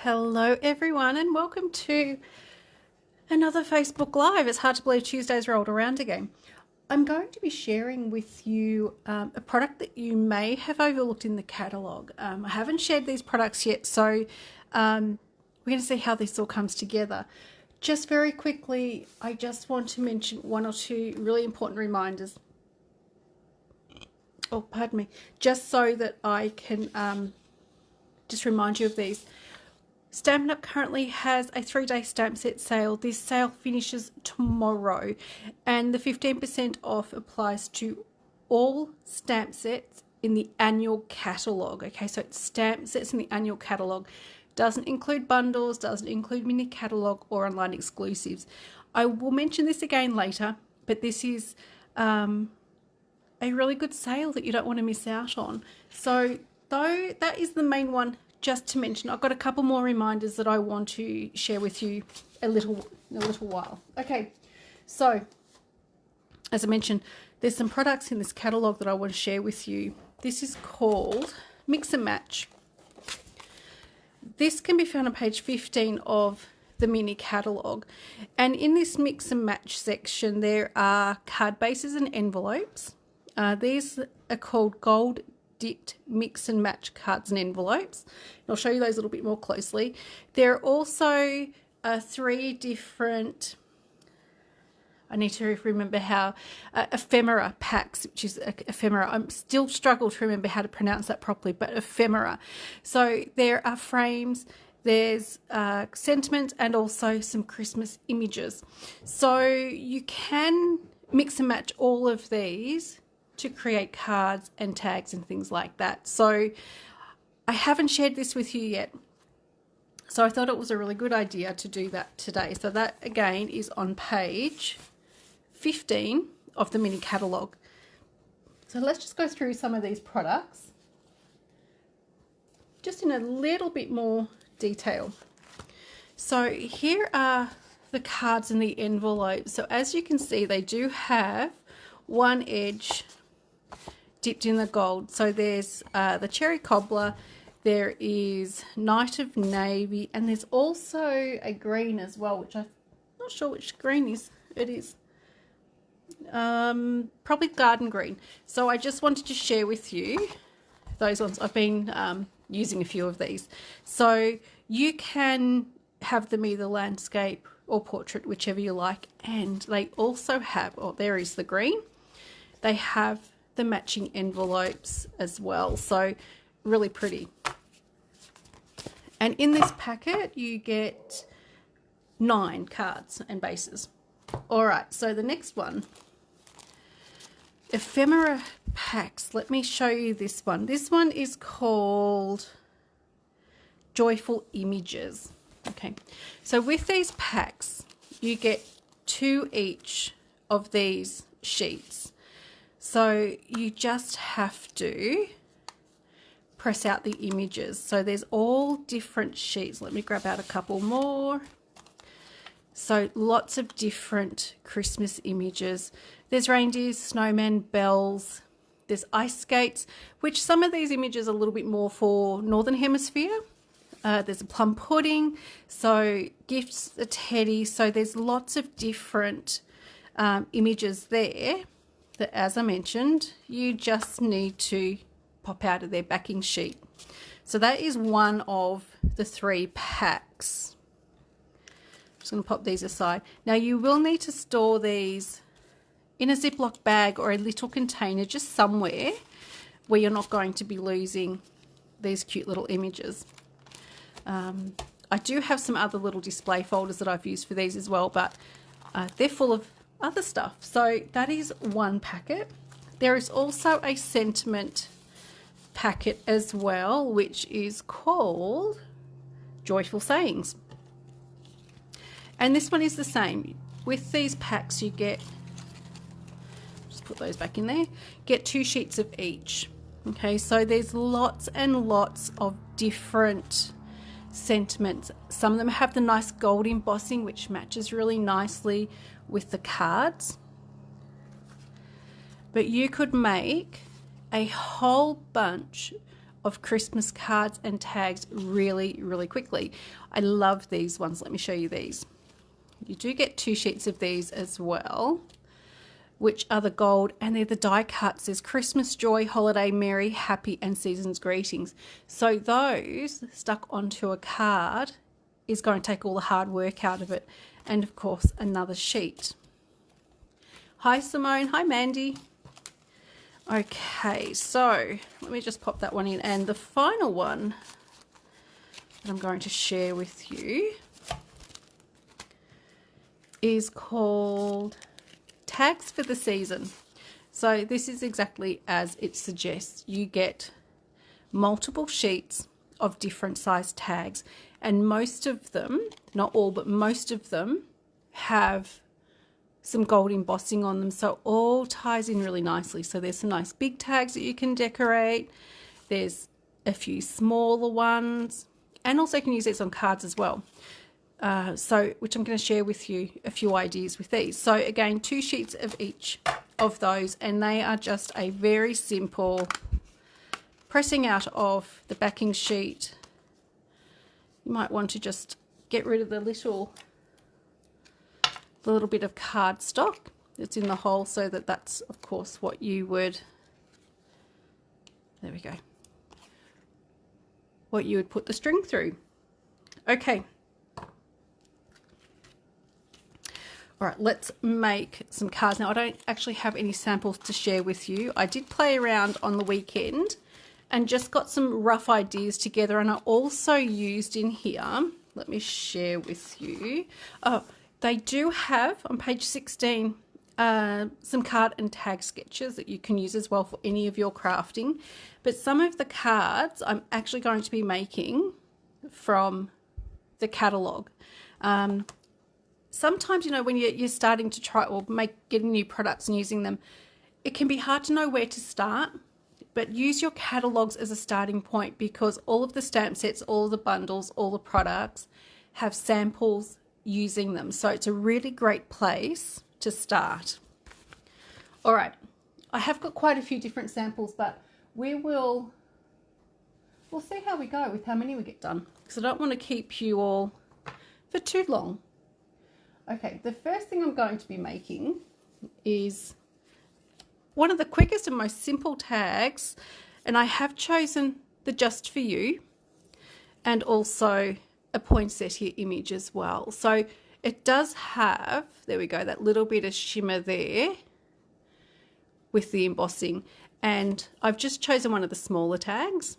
Hello everyone and welcome to another Facebook Live. It's hard to believe Tuesday's rolled around again. I'm going to be sharing with you a product that you may have overlooked in the catalogue. I haven't shared these products yet, so we're going to see how this all comes together. Just very quickly, I just want to mention one or two really important reminders. Oh, pardon me. Just so that I can just remind you of these. Stampin' Up! Currently has a 3-day stamp set sale. This sale finishes tomorrow and the 15% off applies to all stamp sets in the annual catalogue. Okay, so it's stamp sets in the annual catalogue. Doesn't include bundles, doesn't include mini catalogue or online exclusives. I will mention this again later, but this is a really good sale that you don't want to miss out on. So though that is the main one, just to mention, I've got a couple more reminders that I want to share with you in a little while. Okay, so as I mentioned, there's some products in this catalogue that I want to share with you. This is called Mix and Match. This can be found on page 15 of the mini catalogue, and in this Mix and Match section there are card bases and envelopes. These are called gold dipped mix and match cards and envelopes. I'll show you those a little bit more closely. There are also 3 different, I need to remember how, ephemera packs, which is ephemera. I'm still struggle to remember how to pronounce that properly, but ephemera. So there are frames, there's sentiment, and also some Christmas images. So you can mix and match all of these to create cards and tags and things like that. So I haven't shared this with you yet, so I thought it was a really good idea to do that today. So that again is on page 15 of the mini catalogue. So let's just go through some of these products just in a little bit more detail. So here are the cards and the envelopes. So as you can see, they do have one edge dipped in the gold. So there's the cherry cobbler, there is Knight of Navy, and there's also a green as well, which I'm not sure which green it is. Probably garden green. So I just wanted to share with you those ones. I've been using a few of these. So you can have them either landscape or portrait, whichever you like. And they also have, oh, there is the green. They have the matching envelopes as well, so really pretty. And in this packet you get 9 cards and bases. All right, so the next one, ephemera packs. Let me show you this one. This one is called Joyful Images. Okay, so with these packs you get 2 each of these sheets. So you just have to press out the images. So there's all different sheets. Let me grab out a couple more. So lots of different Christmas images. There's reindeers, snowmen, bells. There's ice skates, which some of these images are a little bit more for Northern Hemisphere. There's a plum pudding. So gifts, a teddy. So there's lots of different images there that, as I mentioned, you just need to pop out of their backing sheet. So that is one of the 3 packs. I'm just going to pop these aside. Now you will need to store these in a Ziploc bag or a little container just somewhere where you're not going to be losing these cute little images. I do have some other little display folders that I've used for these as well, but they're full of other stuff. So that is one packet. There is also a sentiment packet as well, which is called Joyful Sayings, and this one is the same. With these packs you get, just put those back in there, get 2 sheets of each. Okay, so there's lots and lots of different sentiments. Some of them have the nice gold embossing, which matches really nicely with the cards, but you could make a whole bunch of Christmas cards and tags really, really quickly. I love these ones. Let me show you these. You do get 2 sheets of these as well, which are the gold, and they're the die cuts. There's Christmas joy, holiday, merry, happy, and season's greetings. So those stuck onto a card is going to take all the hard work out of it. And of course, another sheet. Hi Simone, hi Mandy. Okay, so let me just pop that one in. And the final one that I'm going to share with you is called Tags for the Season. So this is exactly as it suggests. You get multiple sheets of different size tags, and most of them, not all, but most of them have some gold embossing on them, so all ties in really nicely. So there's some nice big tags that you can decorate. There's a few smaller ones, and also you can use these on cards as well. Which I'm going to share with you a few ideas with these. So again, 2 sheets of each of those, and they are just a very simple pressing out of the backing sheet. You might want to just get rid of the little bit of cardstock that's in the hole, so that's of course what you would, there we go, what you would put the string through. Okay. All right, let's make some cards. Now, I don't actually have any samples to share with you. I did play around on the weekend and just got some rough ideas together, and I also used in here, let me share with you. Oh, they do have on page 16 some card and tag sketches that you can use as well for any of your crafting. But some of the cards I'm actually going to be making from the catalogue. Sometimes, you know, when you're starting to try or getting new products and using them, it can be hard to know where to start, but use your catalogues as a starting point, because all of the stamp sets, all of the bundles, all the products have samples using them. So it's a really great place to start. All right, I have got quite a few different samples, but we'll see how we go with how many we get done, because I don't want to keep you all for too long. Okay, the first thing I'm going to be making is one of the quickest and most simple tags, and I have chosen the Just For You and also a poinsettia image as well. So it does have, there we go, that little bit of shimmer there with the embossing, and I've just chosen one of the smaller tags,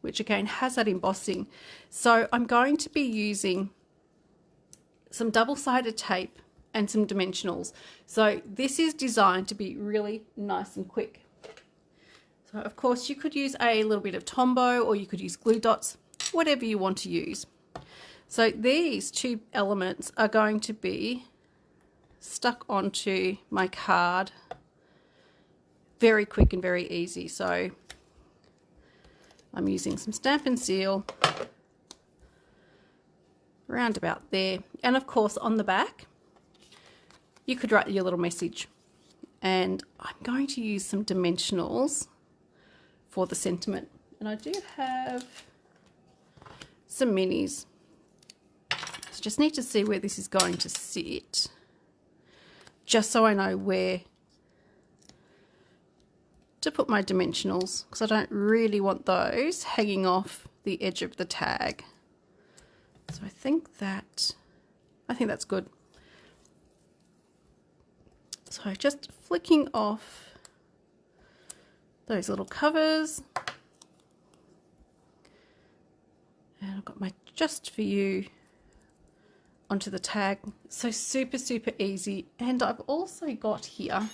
which again has that embossing. So I'm going to be using some double-sided tape and some dimensionals. So this is designed to be really nice and quick. So of course you could use a little bit of Tombow, or you could use glue dots, whatever you want to use. So these 2 elements are going to be stuck onto my card very quick and very easy. So I'm using some Stamp & Seal around about there, and of course on the back you could write your little message, and I'm going to use some dimensionals for the sentiment, and I do have some minis. So just need to see where this is going to sit, just so I know where to put my dimensionals, because I don't really want those hanging off the edge of the tag. So I think that's good. So just flicking off those little covers, and I've got my Just For You onto the tag. So super, super easy. And I've also got here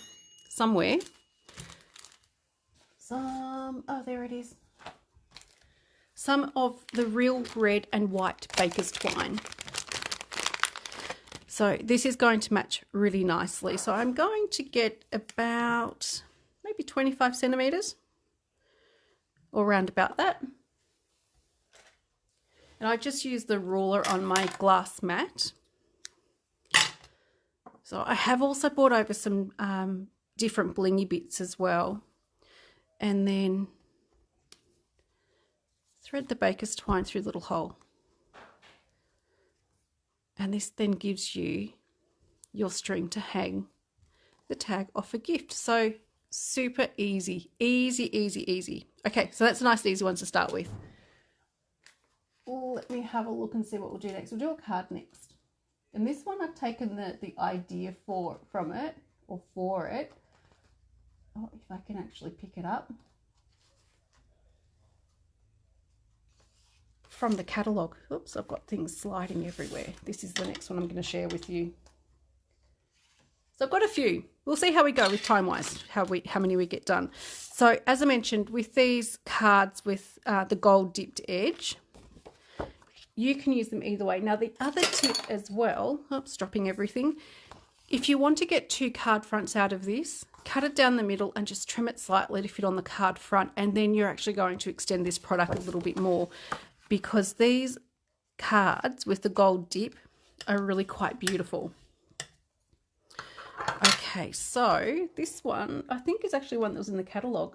somewhere oh, there it is, some of the real red and white baker's twine. So this is going to match really nicely. So I'm going to get about maybe 25 centimeters or around about that. And I just use the ruler on my glass mat. So I have also brought over some different blingy bits as well. And then thread the baker's twine through the little hole. And this then gives you your string to hang the tag off a gift. So super easy, easy, easy, easy. Okay, so that's a nice easy one to start with. Let me have a look and see what we'll do next. We'll do a card next. And this one I've taken the idea from it, or for it. Oh, if I can actually pick it up. From the catalogue. Oops, I've got things sliding everywhere. This is the next one I'm going to share with you. So I've got a few. We'll see how we go with time-wise, how many we get done. So as I mentioned, with these cards with the gold dipped edge, you can use them either way. Now the other tip as well, oops, dropping everything. If you want to get 2 card fronts out of this, cut it down the middle and just trim it slightly to fit on the card front, and then you're actually going to extend this product a little bit more, because these cards with the gold dip are really quite beautiful. Okay, so this one I think is actually one that was in the catalogue,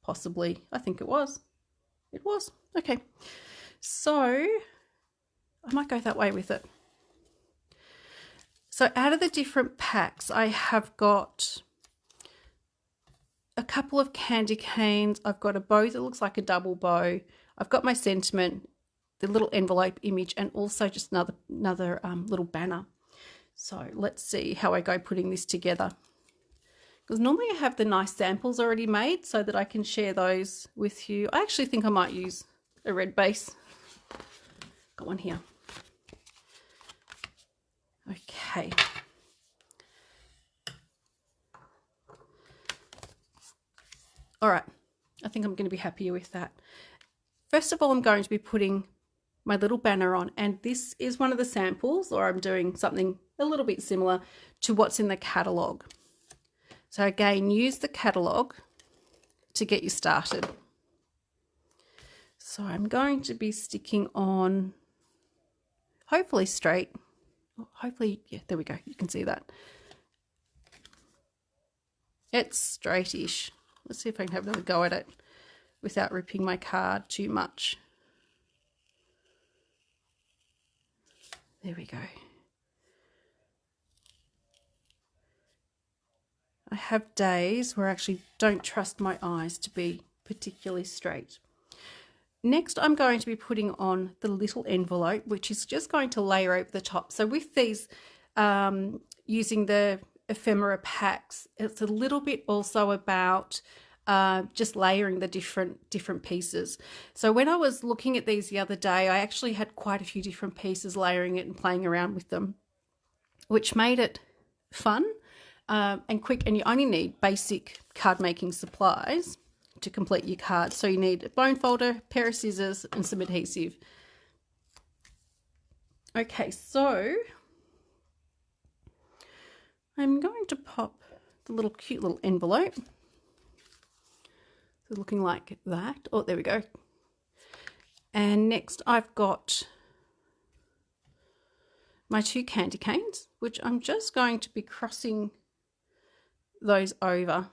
possibly. I think it was. It was. Okay, so I might go that way with it. So out of the different packs, I have got a couple of candy canes. I've got a bow that looks like a double bow. I've got my sentiment, the little envelope image, and also just another little banner. So let's see how I go putting this together. Because normally I have the nice samples already made so that I can share those with you. I actually think I might use a red base. Got one here. Okay. All right. I think I'm going to be happier with that. First of all, I'm going to be putting my little banner on, and this is one of the samples, or I'm doing something a little bit similar to what's in the catalogue. So again, use the catalogue to get you started. So I'm going to be sticking on, hopefully straight, hopefully, yeah, there we go, you can see that. It's straightish. Let's see if I can have another go at it without ripping my card too much. There we go. I have days where I actually don't trust my eyes to be particularly straight. Next, I'm going to be putting on the little envelope, which is just going to layer over the top. So with these, using the ephemera packs, it's a little bit also about just layering the different pieces. So when I was looking at these the other day, I actually had quite a few different pieces, layering it and playing around with them, which made it fun and quick. And you only need basic card making supplies to complete your card. So you need a bone folder, pair of scissors, and some adhesive. Okay, so I'm going to pop the little cute little envelope. So looking like that. Oh, there we go. And next I've got my 2 candy canes, which I'm just going to be crossing those over.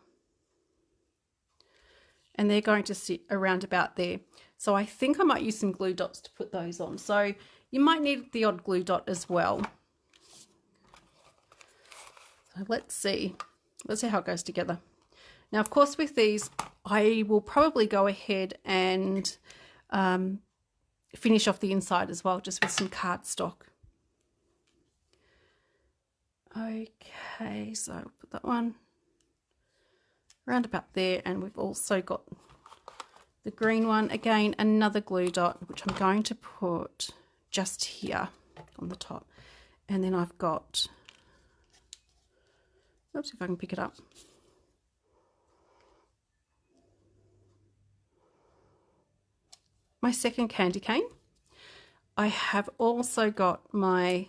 And they're going to sit around about there. So I think I might use some glue dots to put those on. So you might need the odd glue dot as well. So let's see how it goes together. Now, of course, with these, I will probably go ahead and finish off the inside as well, just with some cardstock. Okay, so I'll put that one around about there, and we've also got the green one. Again, another glue dot, which I'm going to put just here on the top. And then I've got, oops, if I can pick it up. My second candy cane. I have also got my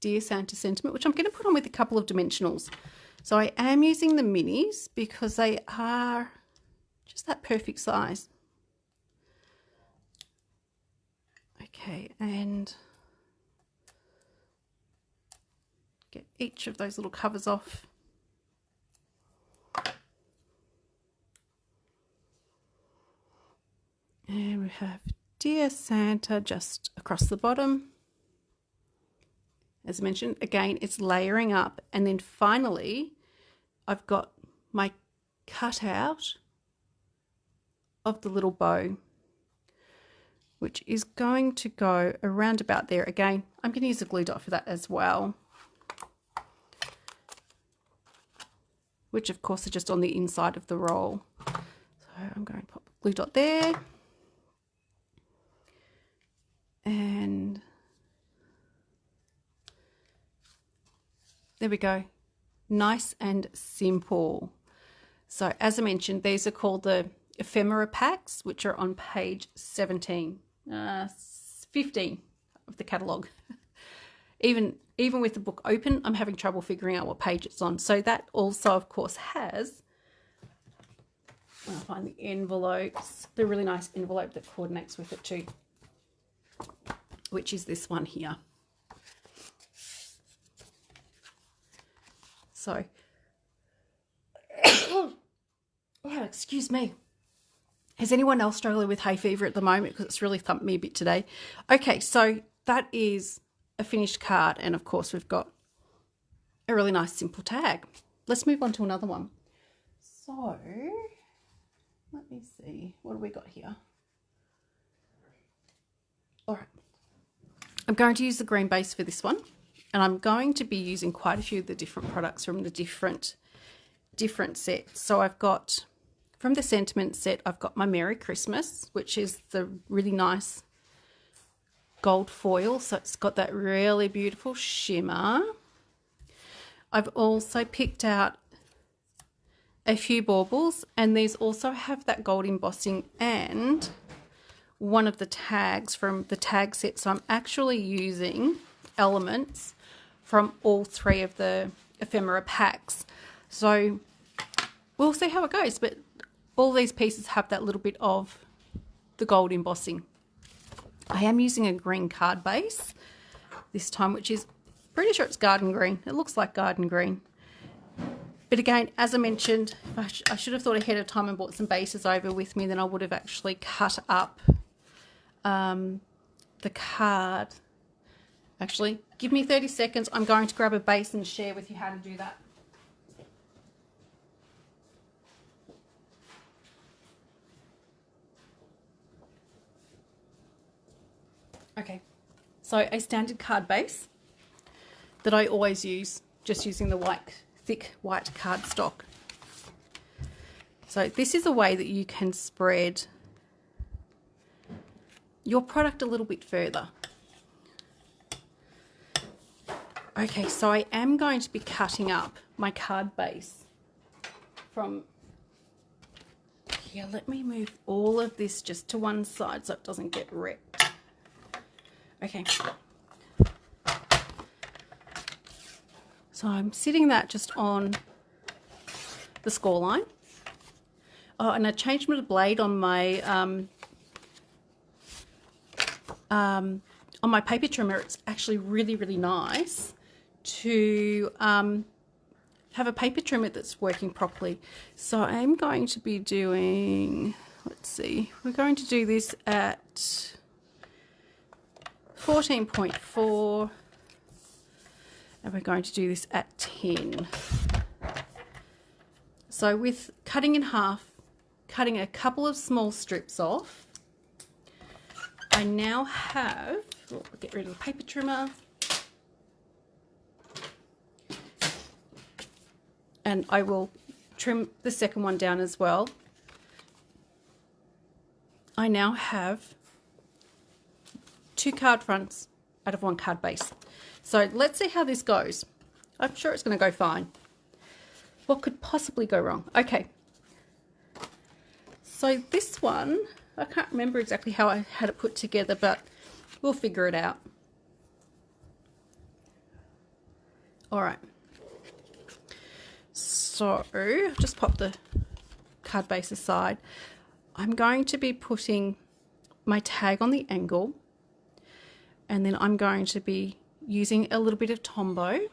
Dear Santa sentiment, which I'm going to put on with a couple of dimensionals. So I am using the minis because they are just that perfect size. Okay, and get each of those little covers off. we have Dear Santa just across the bottom. As mentioned, again, it's layering up. And then finally, I've got my cutout of the little bow, which is going to go around about there. Again, I'm going to use a glue dot for that as well, which of course are just on the inside of the roll. So I'm going to pop a glue dot there. And there we go. Nice and simple. So as I mentioned, these are called the ephemera packs, which are on page 15 of the catalogue. Even with the book open, I'm having trouble figuring out what page it's on. So that also, of course, has, I'll find the envelopes, the really nice envelope that coordinates with it too, which is this one here. So, oh, excuse me. Is anyone else struggling with hay fever at the moment? Because it's really thumped me a bit today. Okay, so that is a finished card. And of course, we've got a really nice simple tag. Let's move on to another one. So, let me see. What have we got here? All right. I'm going to use the green base for this one. And I'm going to be using quite a few of the different products from the different sets. So I've got, from the sentiment set, I've got my Merry Christmas, which is the really nice gold foil. So it's got that really beautiful shimmer. I've also picked out a few baubles, and these also have that gold embossing and one of the tags from the tag set. So I'm actually using elements from all three of the ephemera packs. So we'll see how it goes, but all these pieces have that little bit of the gold embossing. I am using a green card base this time, which is pretty sure it's garden green. It looks like garden green. But again, as I mentioned, I should have thought ahead of time and brought some bases over with me, then I would have actually cut up the card. Actually, give me 30 seconds. I'm going to grab a base and share with you how to do that. Okay, so a standard card base that I always use, just using the thick white cardstock. So this is a way that you can spread your product a little bit further. Okay, so I am going to be cutting up my card base from here. Let me move all of this just to one side so it doesn't get wrecked. Okay. So I'm sitting that just on the score line. Oh, and I changed my blade on my paper trimmer. It's actually really, really nice to have a paper trimmer that's working properly. So I'm going to be doing, let's see, we're going to do this at 14.4 and we're going to do this at 10. So with cutting in half, cutting a couple of small strips off, I now have, I'll get rid of the paper trimmer, and I will trim the second one down as well. I now have 2 card fronts out of 1 card base. So let's see how this goes. I'm sure it's going to go fine. What could possibly go wrong? Okay. So this one, I can't remember exactly how I had it put together, but we'll figure it out. All right. So just pop the card base aside. I'm going to be putting my tag on the angle, and then I'm going to be using a little bit of Tombow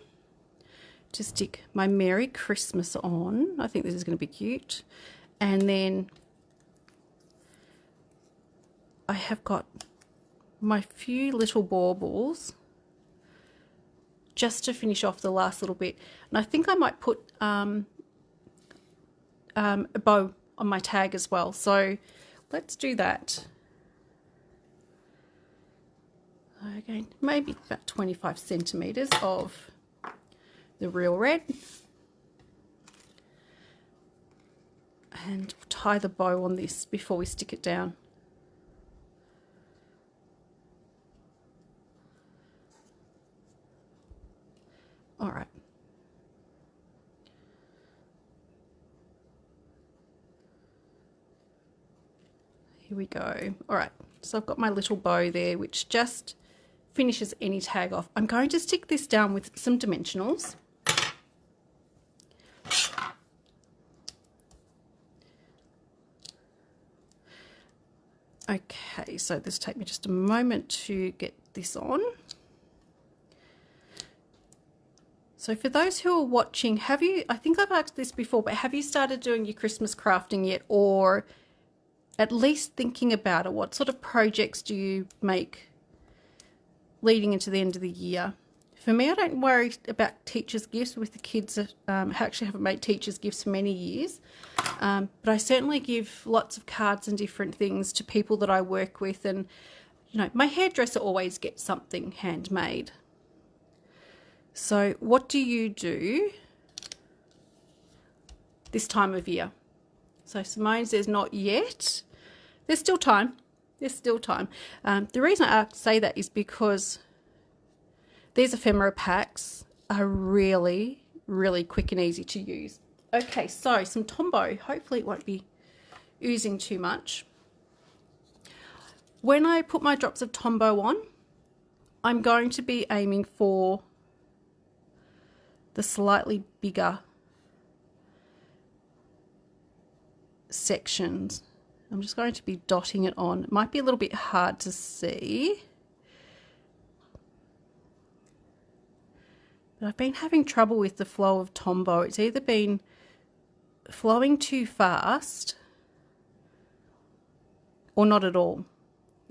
to stick my Merry Christmas on. I think this is going to be cute. And then I have got my few little baubles just to finish off the last little bit. And I think I might put a bow on my tag as well. So let's do that. Again, maybe about 25 centimeters of the real red. And tie the bow on this before we stick it down. All right. Here we go. All right, so I've got my little bow there, which just finishes any tag off. I'm going to stick this down with some dimensionals. Okay, so this will take me just a moment to get this on. So for those who are watching, I think I've asked this before, but have you started doing your Christmas crafting yet, or at least thinking about it? What sort of projects do you make leading into the end of the year? For me, I don't worry about teachers' gifts with the kids. I actually haven't made teachers' gifts for many years, but I certainly give lots of cards and different things to people that I work with. And, you know, my hairdresser always gets something handmade. So what do you do this time of year? So Simone says not yet. There's still time. There's still time. The reason I say that is because these ephemera packs are really, really quick and easy to use. Okay, so some Tombow. Hopefully it won't be oozing too much. When I put my drops of Tombow on, I'm going to be aiming for the slightly bigger sections. I'm just going to be dotting it on. It might be a little bit hard to see, but I've been having trouble with the flow of Tombow. It's either been flowing too fast or not at all.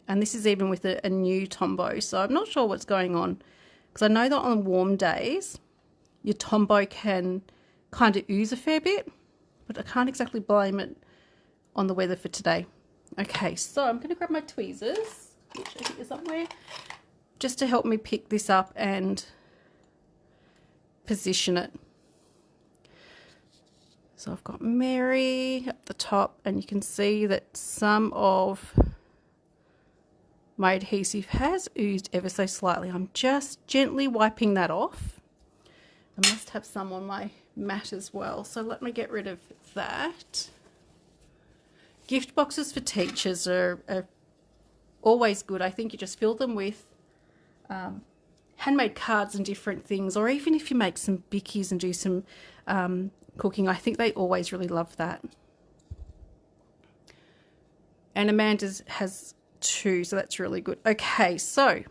And this is even with a new Tombow, so I'm not sure what's going on, because I know that on warm days your Tombow can kind of ooze a fair bit, but I can't exactly blame it on the weather for today. Okay, so I'm going to grab my tweezers, which I think is somewhere, just to help me pick this up and position it. So I've got Mary up the top, and you can see that some of my adhesive has oozed ever so slightly. I'm just gently wiping that off. I must have some on my mat as well, so let me get rid of that. Gift boxes for teachers are always good. I think you just fill them with handmade cards and different things, or even if you make some bickies and do some cooking, I think they always really love that. And Amanda's has two, so that's really good. Okay, so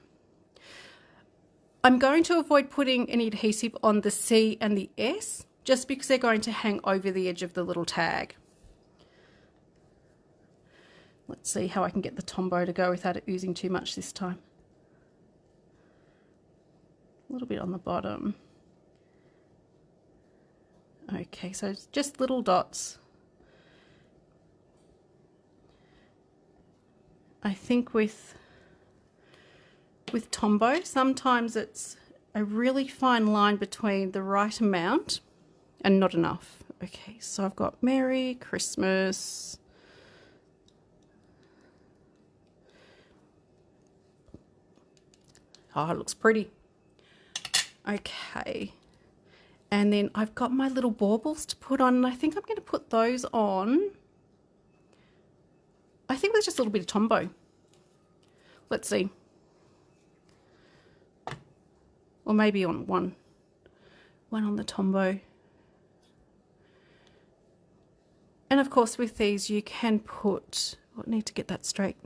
I'm going to avoid putting any adhesive on the C and the S, just because they're going to hang over the edge of the little tag. Let's see how I can get the Tombow to go without it oozing too much this time. A little bit on the bottom. Okay, so it's just little dots. I think with Tombow, sometimes it's a really fine line between the right amount and not enough. Okay, so I've got Merry Christmas. Oh, it looks pretty. Okay, and then I've got my little baubles to put on, and I think I'm going to put those on. I think there's just a little bit of Tombow. Let's see. Or maybe on one on the Tombow. And of course with these you can put, I need to get that straight.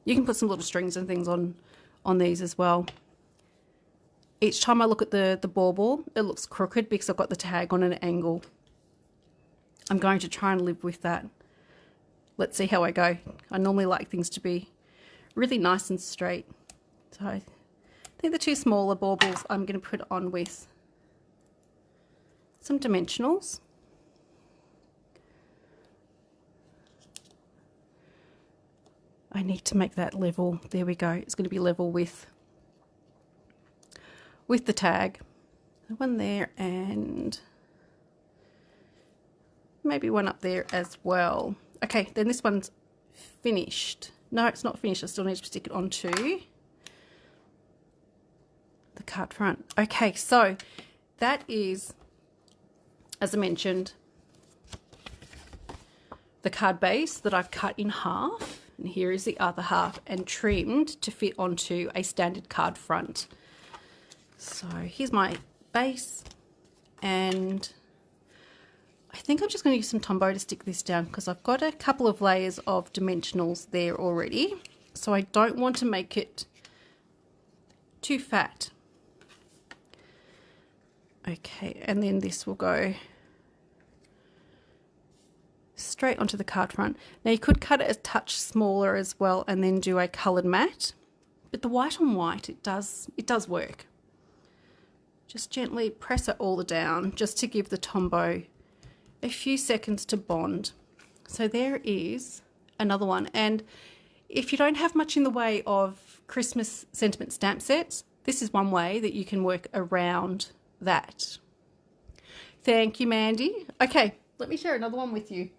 You can put some little strings and things on these as well. Each time I look at the bauble, it looks crooked because I've got the tag on an angle. I'm going to try and live with that. Let's see how I go. I normally like things to be really nice and straight. So I think the two smaller baubles I'm going to put on with some dimensionals. I need to make that level. There we go. It's going to be level with the tag. One there and maybe one up there as well. Okay, then this one's finished. No, it's not finished. I still need to stick it onto the card front. Okay, so that is, as I mentioned, the card base that I've cut in half. And here is the other half and trimmed to fit onto a standard card front. So here's my base, and I think I'm just going to use some Tombow to stick this down because I've got a couple of layers of dimensionals there already. So I don't want to make it too fat. Okay, and then this will go straight onto the card front. Now you could cut it a touch smaller as well and then do a coloured matte, but the white on white, it does work. Just gently press it all down just to give the Tombow a few seconds to bond. So there is another one, and if you don't have much in the way of Christmas sentiment stamp sets, this is one way that you can work around that. Thank you, Mandy. Okay, let me share another one with you.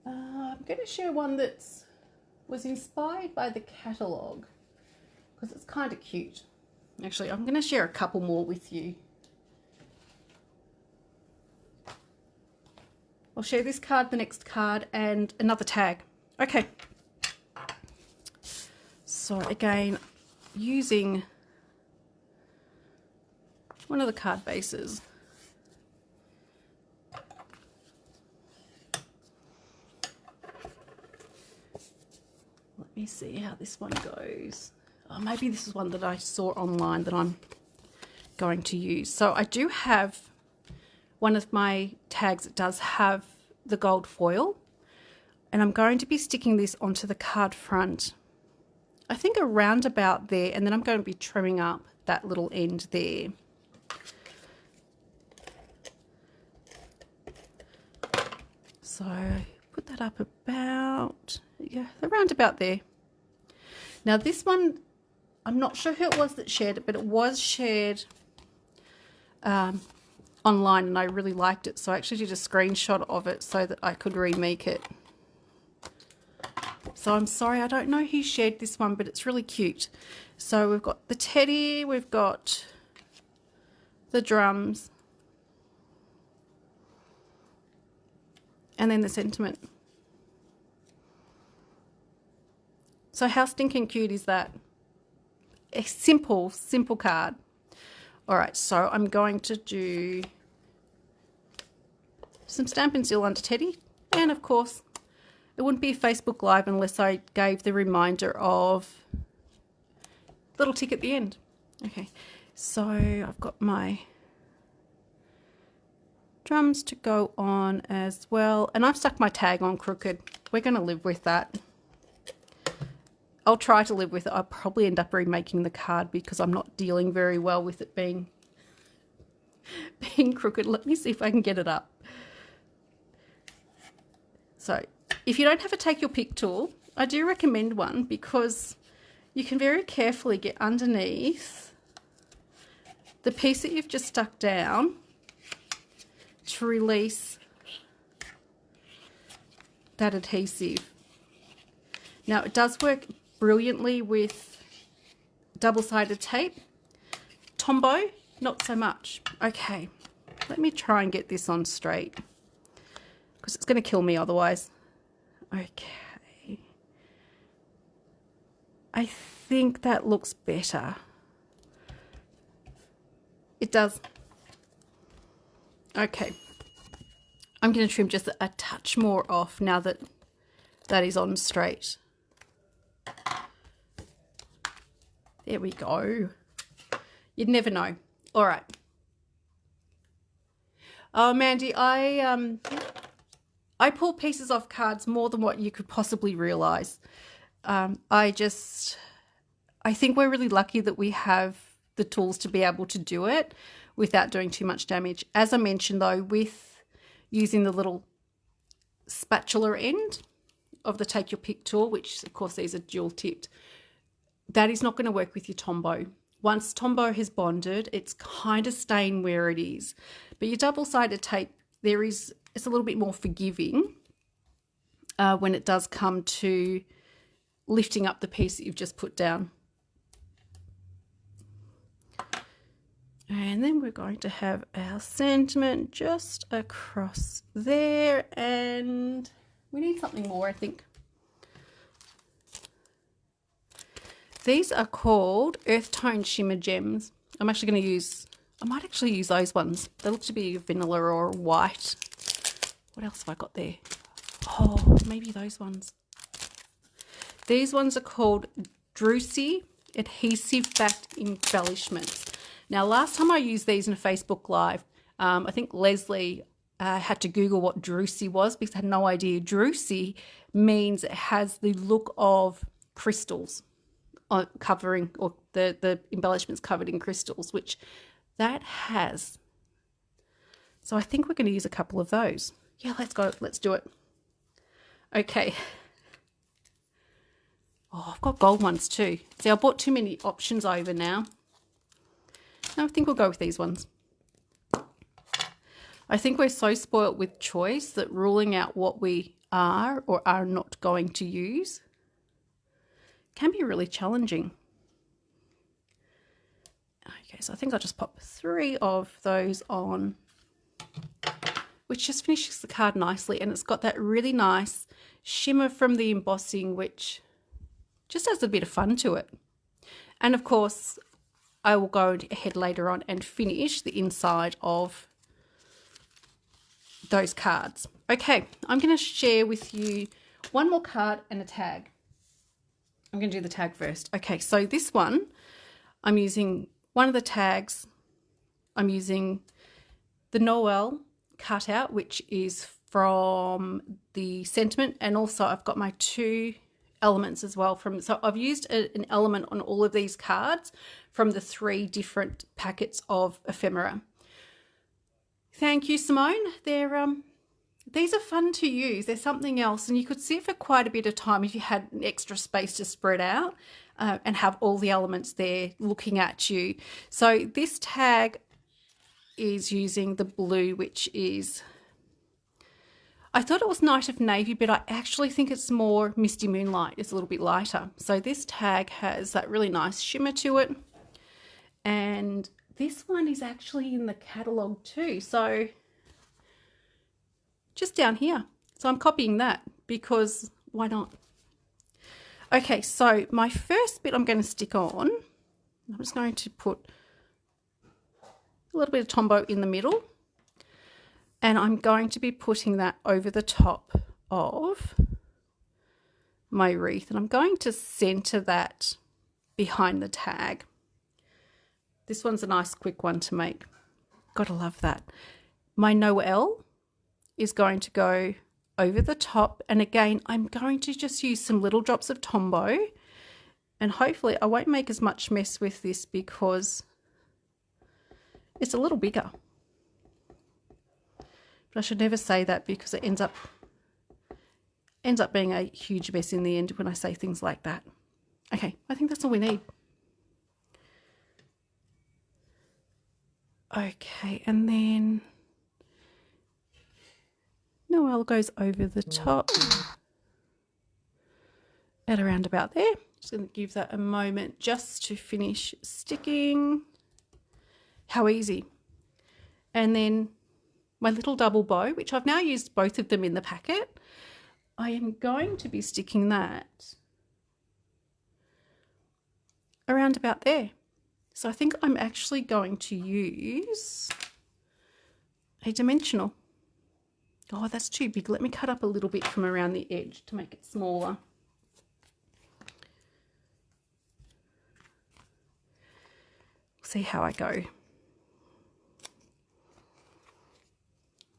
I'm going to share one that was inspired by the catalogue because it's kind of cute. Actually, I'm going to share a couple more with you. I'll share this card, the next card, and another tag. Okay. So again, using one of the card bases. Let me see how this one goes. Oh, maybe this is one that I saw online that I'm going to use. So I do have one of my tags that does have the gold foil, and I'm going to be sticking this onto the card front, I think around about there, and then I'm going to be trimming up that little end there. So put that up about, yeah, around about there. Now this one, I'm not sure who it was that shared it, but it was shared online and I really liked it. So I actually did a screenshot of it so that I could remake it. So I'm sorry, I don't know who shared this one, but it's really cute. So we've got the teddy, we've got the drums, and then the sentiment. So how stinking cute is that? A simple, simple card. All right, so I'm going to do some Stampin' Seal under Teddy. And of course, it wouldn't be a Facebook Live unless I gave the reminder of little tick at the end. Okay, so I've got my drums to go on as well. And I've stuck my tag on crooked. We're going to live with that. I'll try to live with it. I'll probably end up remaking the card because I'm not dealing very well with it being crooked. Let me see if I can get it up. So if you don't have a take your pick tool, I do recommend one because you can very carefully get underneath the piece that you've just stuck down to release that adhesive. Now it does work brilliantly with double-sided tape. Tombow, not so much. Okay, let me try and get this on straight because it's going to kill me otherwise. Okay, I think that looks better. It does. Okay, I'm going to trim just a touch more off now that that is on straight. There we go. You'd never know. All right. Oh, Mandy, I pull pieces off cards more than what you could possibly realize. I think we're really lucky that we have the tools to be able to do it without doing too much damage. As I mentioned though, with using the little spatula end of the take your pick tool, which of course these are dual tipped, that is not going to work with your Tombow. Once Tombow has bonded, it's kind of staying where it is. But your double-sided tape, it's a little bit more forgiving when it does come to lifting up the piece that you've just put down. And then we're going to have our sentiment just across there, and we need something more, I think. These are called Earth Tone Shimmer Gems. I might actually use those ones. They look to be vanilla or white. What else have I got there? Oh, maybe those ones. These ones are called Drucy Adhesive Backed Embellishments. Now, last time I used these in a Facebook Live, I think Leslie had to Google what Drucy was because I had no idea. Drucy means it has the look of crystals covering, or the embellishments covered in crystals, which that has. So I think we're going to use a couple of those. Yeah, let's do it. Okay. Oh, I've got gold ones too. See, I bought too many options over now. No, I think we'll go with these ones. I think we're so spoilt with choice that ruling out what we are or are not going to use can be really challenging. Okay, so I think I'll just pop 3 of those on, which just finishes the card nicely, and it's got that really nice shimmer from the embossing, which just adds a bit of fun to it. And of course, I will go ahead later on and finish the inside of those cards. Okay, I'm going to share with you one more card and a tag. I'm going to do the tag first. Okay, so this one, I'm using one of the tags. I'm using the Noel cutout, which is from the sentiment, and also I've got my 2 elements as well so I've used an element on all of these cards from the 3 different packets of ephemera. Thank you, Simone. These are fun to use. They're something else, and you could sit for quite a bit of time if you had an extra space to spread out and have all the elements there looking at you. So this tag is using the blue, which is, I thought it was Night of Navy, but I actually think it's more Misty Moonlight. It's a little bit lighter. So this tag has that really nice shimmer to it. And this one is actually in the catalogue too. So just down here. So I'm copying that because why not? Okay, so my first bit I'm going to stick on, I'm just going to put a little bit of Tombow in the middle, and I'm going to be putting that over the top of my wreath, and I'm going to center that behind the tag. This one's a nice quick one to make. Gotta love that. My Noel is going to go over the top, and again I'm going to just use some little drops of Tombow, and hopefully I won't make as much mess with this because it's a little bigger. But I should never say that because it ends up being a huge mess in the end when I say things like that. Okay, I think that's all we need. Okay, and then Noel goes over the top at around about there. Just going to give that a moment just to finish sticking. How easy. And then my little double bow, which I've now used both of them in the packet, I am going to be sticking that around about there. So I think I'm actually going to use a dimensional. Oh, that's too big. Let me cut up a little bit from around the edge to make it smaller. See how I go.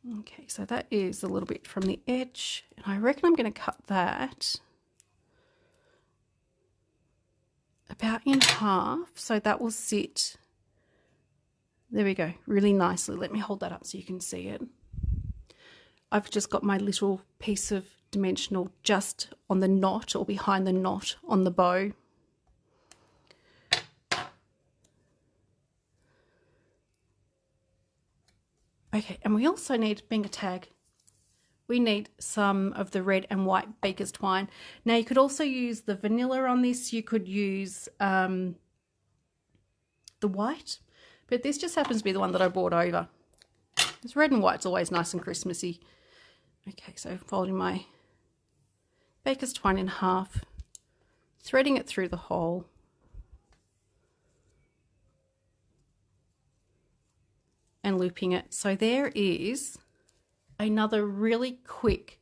Okay, so that is a little bit from the edge, and I reckon I'm going to cut that about in half, so that will sit, there we go, really nicely. Let me hold that up so you can see it. I've just got my little piece of dimensional just on the knot or behind the knot on the bow. Okay, and we also need, being a tag, we need some of the red and white baker's twine. Now you could also use the vanilla on this, you could use the white, but this just happens to be the one that I brought over. This red and white's always nice and Christmassy. Okay, so folding my baker's twine in half, threading it through the hole, and looping it. So there is another really quick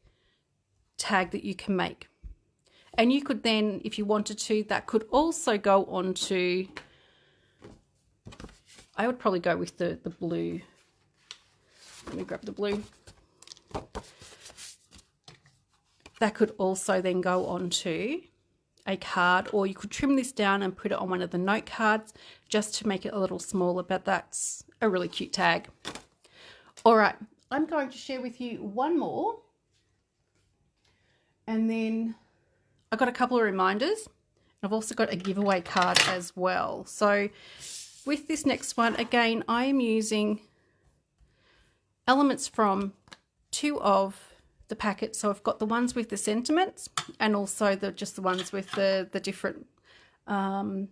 tag that you can make. And you could then, if you wanted to, that could also go onto, I would probably go with the blue. Let me grab the blue. That could also then go onto a card, or you could trim this down and put it on one of the note cards just to make it a little smaller, but that's a really cute tag. All right, I'm going to share with you one more, and then I've got a couple of reminders. I've also got a giveaway card as well. So with this next one, again, I am using elements from two of the packet. So I've got the ones with the sentiments and also just the ones with the different, can't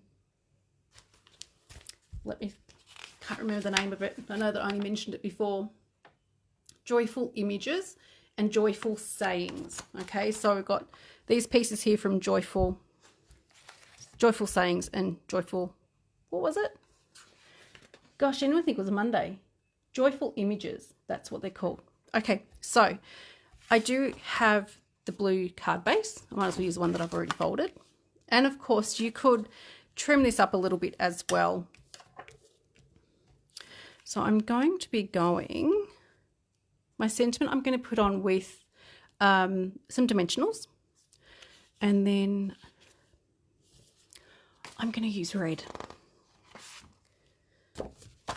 remember the name of it. I know that I only mentioned it before. Joyful images and joyful sayings. Okay, so we've got these pieces here from joyful sayings and joyful, what was it? Gosh, I didn't think it was a Monday. Joyful images, that's what they're called. Okay, so I do have the blue card base. I might as well use the one that I've already folded. And of course you could trim this up a little bit as well. So I'm going to be going, my sentiment I'm going to put on with some dimensionals, and then I'm going to use red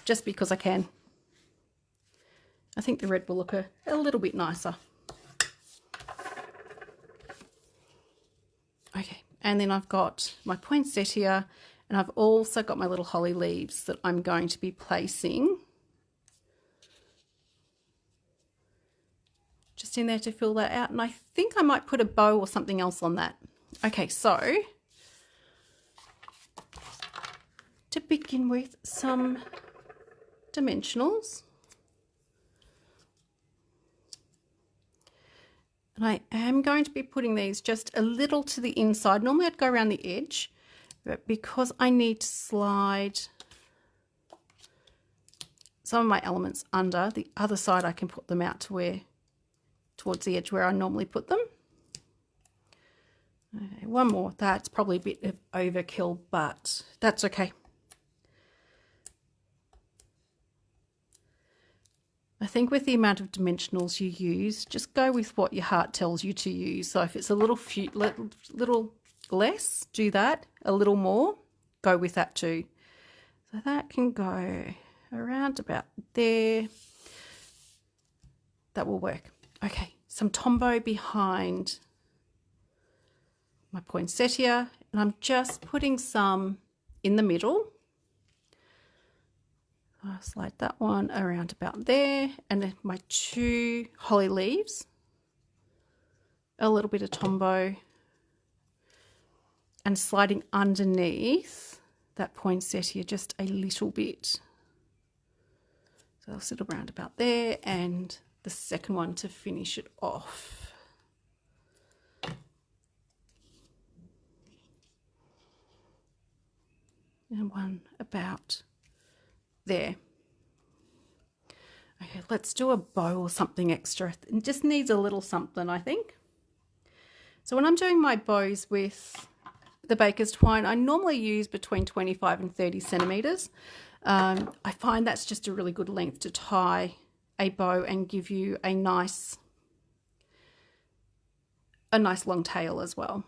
just because I can. I think the red will look a little bit nicer. Okay, and then I've got my poinsettia, and I've also got my little holly leaves that I'm going to be placing just in there to fill that out. And I think I might put a bow or something else on that. Okay, so to begin with, some dimensionals. And I am going to be putting these just a little to the inside. Normally I'd go around the edge, but because I need to slide some of my elements under the other side, I can put them out to where, towards the edge where I normally put them. Okay, one more. That's probably a bit of overkill, but that's okay. I think with the amount of dimensionals you use, just go with what your heart tells you to use. So if it's a little less, do that. A little more, go with that too. So that can go around about there. That will work. Okay, some tombow behind my poinsettia, and I'm just putting some in the middle. I'll slide that one around about there, and then my two holly leaves, a little bit of tombow, and sliding underneath that poinsettia just a little bit. So I'll sit around about there, and the second one to finish it off. And one about there. Okay, let's do a bow or something extra. It just needs a little something, I think. So when I'm doing my bows with the baker's twine, I normally use between 25 and 30 centimeters. I find that's just a really good length to tie a bow and give you a nice long tail as well.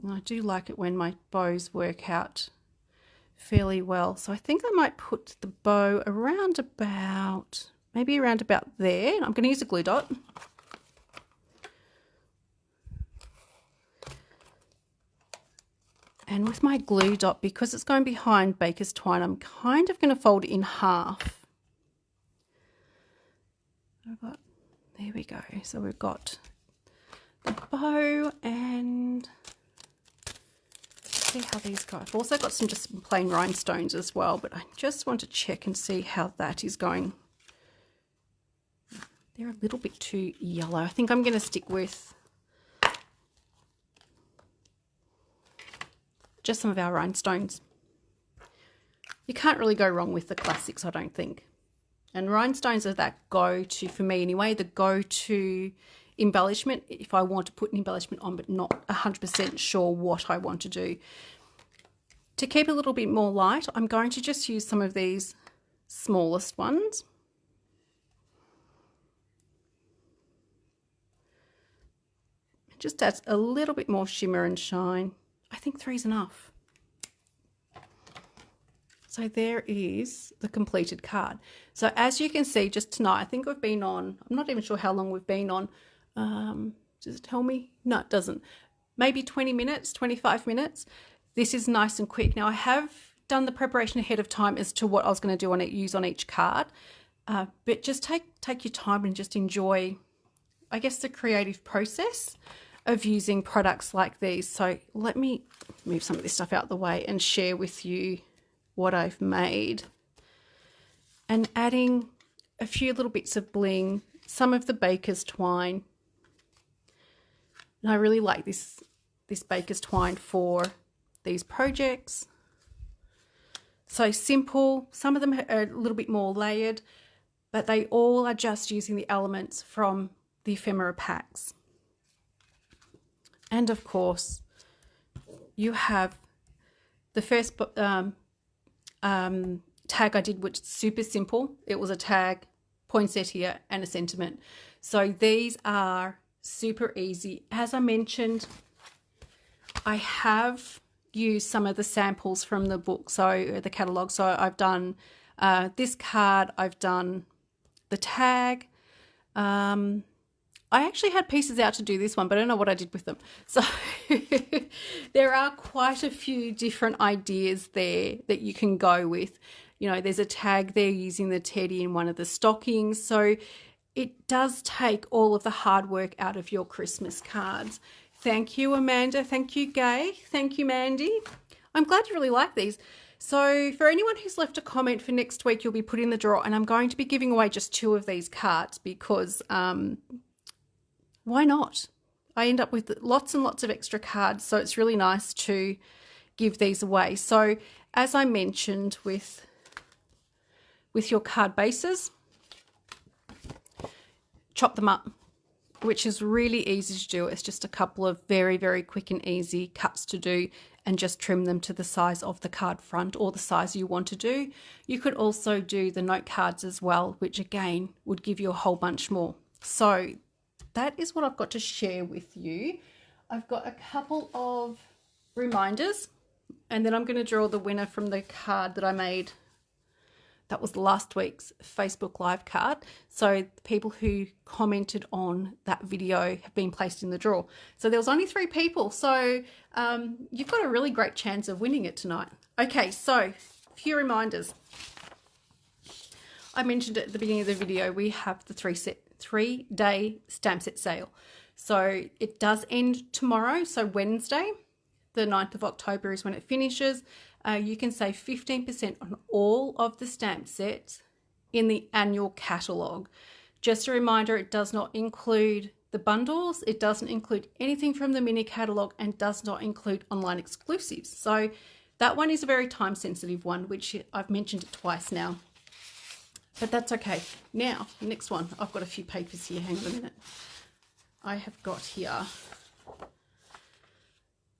And I do like it when my bows work out fairly well. So I think I might put the bow around about, maybe around about there. I'm going to use a glue dot. And with my glue dot, because it's going behind baker's twine, I'm kind of going to fold it in half. There we go. So we've got the bow, and see how these go. I've also got just plain rhinestones as well, but I just want to check and see how that is going. They're a little bit too yellow. I think I'm going to stick with just some of our rhinestones. You can't really go wrong with the classics, I don't think. And rhinestones are that go-to, for me anyway, the go-to embellishment if I want to put an embellishment on but not 100% sure what I want to do. To keep it a little bit more light, I'm going to just use some of these smallest ones. It just adds a little bit more shimmer and shine. I think 3 is enough. So there is the completed card. So as you can see, just tonight, I think we've been on, I'm not even sure how long we've been on. Does it tell me? No, it doesn't. Maybe 20 minutes, 25 minutes. This is nice and quick. Now I have done the preparation ahead of time as to what I was going to do on it, use on each card. But just take your time and just enjoy, I guess, the creative process of using products like these. So let me move some of this stuff out the way and share with you what I've made, and adding a few little bits of bling, some of the baker's twine. And I really like this baker's twine for these projects. So simple. Some of them are a little bit more layered, but they all are just using the elements from the ephemera packs. And of course, you have the first tag I did, which is super simple. It was a tag, poinsettia, and a sentiment. So these are super easy. As I mentioned, I have used some of the samples from the book, so the catalogue. So I've done this card, I've done the tag. I actually had pieces out to do this one, but I don't know what I did with them. So there are quite a few different ideas there that you can go with. You know, there's a tag there using the teddy in one of the stockings. So it does take all of the hard work out of your Christmas cards. Thank you, Amanda. Thank you, Gay. Thank you, Mandy. I'm glad you really like these. So for anyone who's left a comment for next week, you'll be put in the draw, and I'm going to be giving away just 2 of these cards because why not? I end up with lots and lots of extra cards, so it's really nice to give these away. So as I mentioned with your card bases, chop them up, which is really easy to do. It's just a couple of very, very quick and easy cuts to do, and just trim them to the size of the card front or the size you want to do. You could also do the note cards as well, which again would give you a whole bunch more. So that is what I've got to share with you. I've got a couple of reminders, and then I'm going to draw the winner from the card that I made. That was last week's Facebook Live card. So the people who commented on that video have been placed in the draw. So there was only 3 people. So you've got a really great chance of winning it tonight. Okay, so a few reminders. I mentioned at the beginning of the video, we have the 3-day stamp set sale. So it does end tomorrow. So Wednesday, the 9th of October is when it finishes. You can save 15% on all of the stamp sets in the annual catalogue. Just a reminder, it does not include the bundles, it doesn't include anything from the mini catalogue, and does not include online exclusives. So that one is a very time sensitive one, which I've mentioned it twice now, but that's okay. Now, next one, I've got a few papers here, hang on a minute. I have got here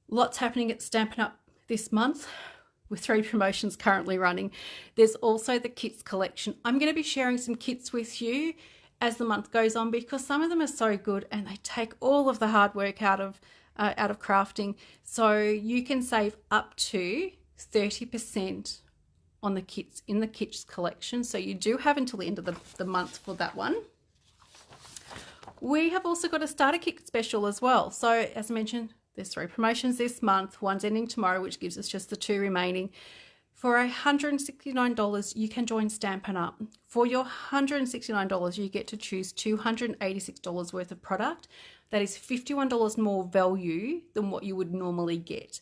lots happening at Stampin' Up! This month. with 3 promotions currently running. There's also the kits collection. I'm going to be sharing some kits with you as the month goes on because some of them are so good and they take all of the hard work out of crafting. So you can save up to 30% on the kits in the kits collection. So you do have until the end of the month for that one. We have also got a starter kit special as well. So as I mentioned, there's 3 promotions this month. One's ending tomorrow, which gives us just the 2 remaining. For $169, you can join Stampin' Up. For your $169, you get to choose $286 worth of product. That is $51 more value than what you would normally get.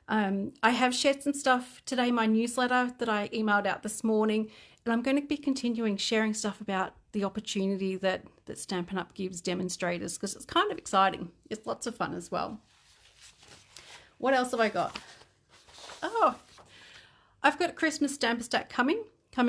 I have shared some stuff today in my newsletter that I emailed out this morning, and I'm going to be continuing sharing stuff about the opportunity that Stampin' Up gives demonstrators because it's kind of exciting. It's lots of fun as well. What else have I got? Oh, I've got a Christmas stamper stack coming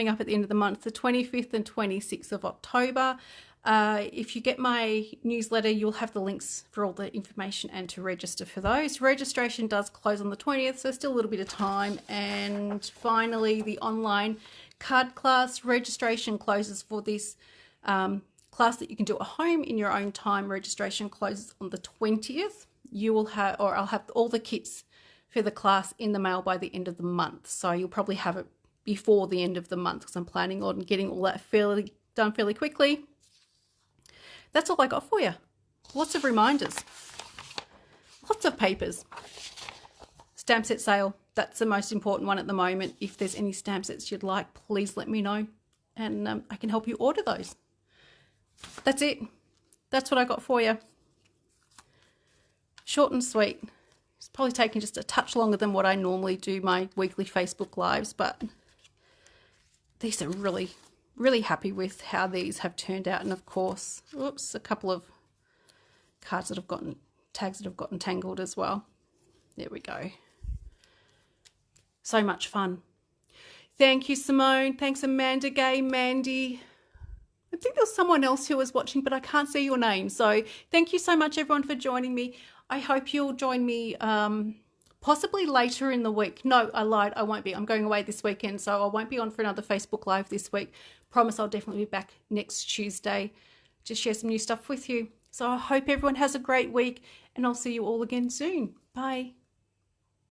up at the end of the month, the 25th and 26th of October. If you get my newsletter, you'll have the links for all the information and to register for those. Registration does close on the 20th, so still a little bit of time. And finally, the online card class registration closes for this class that you can do at home in your own time. Registration closes on the 20th. You will have, or I'll have all the kits for the class in the mail by the end of the month. So you'll probably have it before the end of the month because I'm planning on getting all that done fairly quickly. That's all I got for you. Lots of reminders. Lots of papers. Stamp set sale. That's the most important one at the moment. If there's any stamp sets you'd like, please let me know and I can help you order those. That's it. That's what I got for you. Short and sweet. It's probably taking just a touch longer than what I normally do my weekly Facebook lives, but these are really happy with how these have turned out. And of course, oops, a couple of tags that have gotten tangled as well. There we go. So much fun. Thank you, Simone. Thanks, Amanda, Gay, Mandy. I think there's someone else who was watching, but I can't see your name. So thank you so much, everyone, for joining me. I hope you'll join me possibly later in the week. No, I lied. I won't be. I'm going away this weekend, so I won't be on for another Facebook Live this week. Promise I'll definitely be back next Tuesday to share some new stuff with you. So I hope everyone has a great week, and I'll see you all again soon. Bye.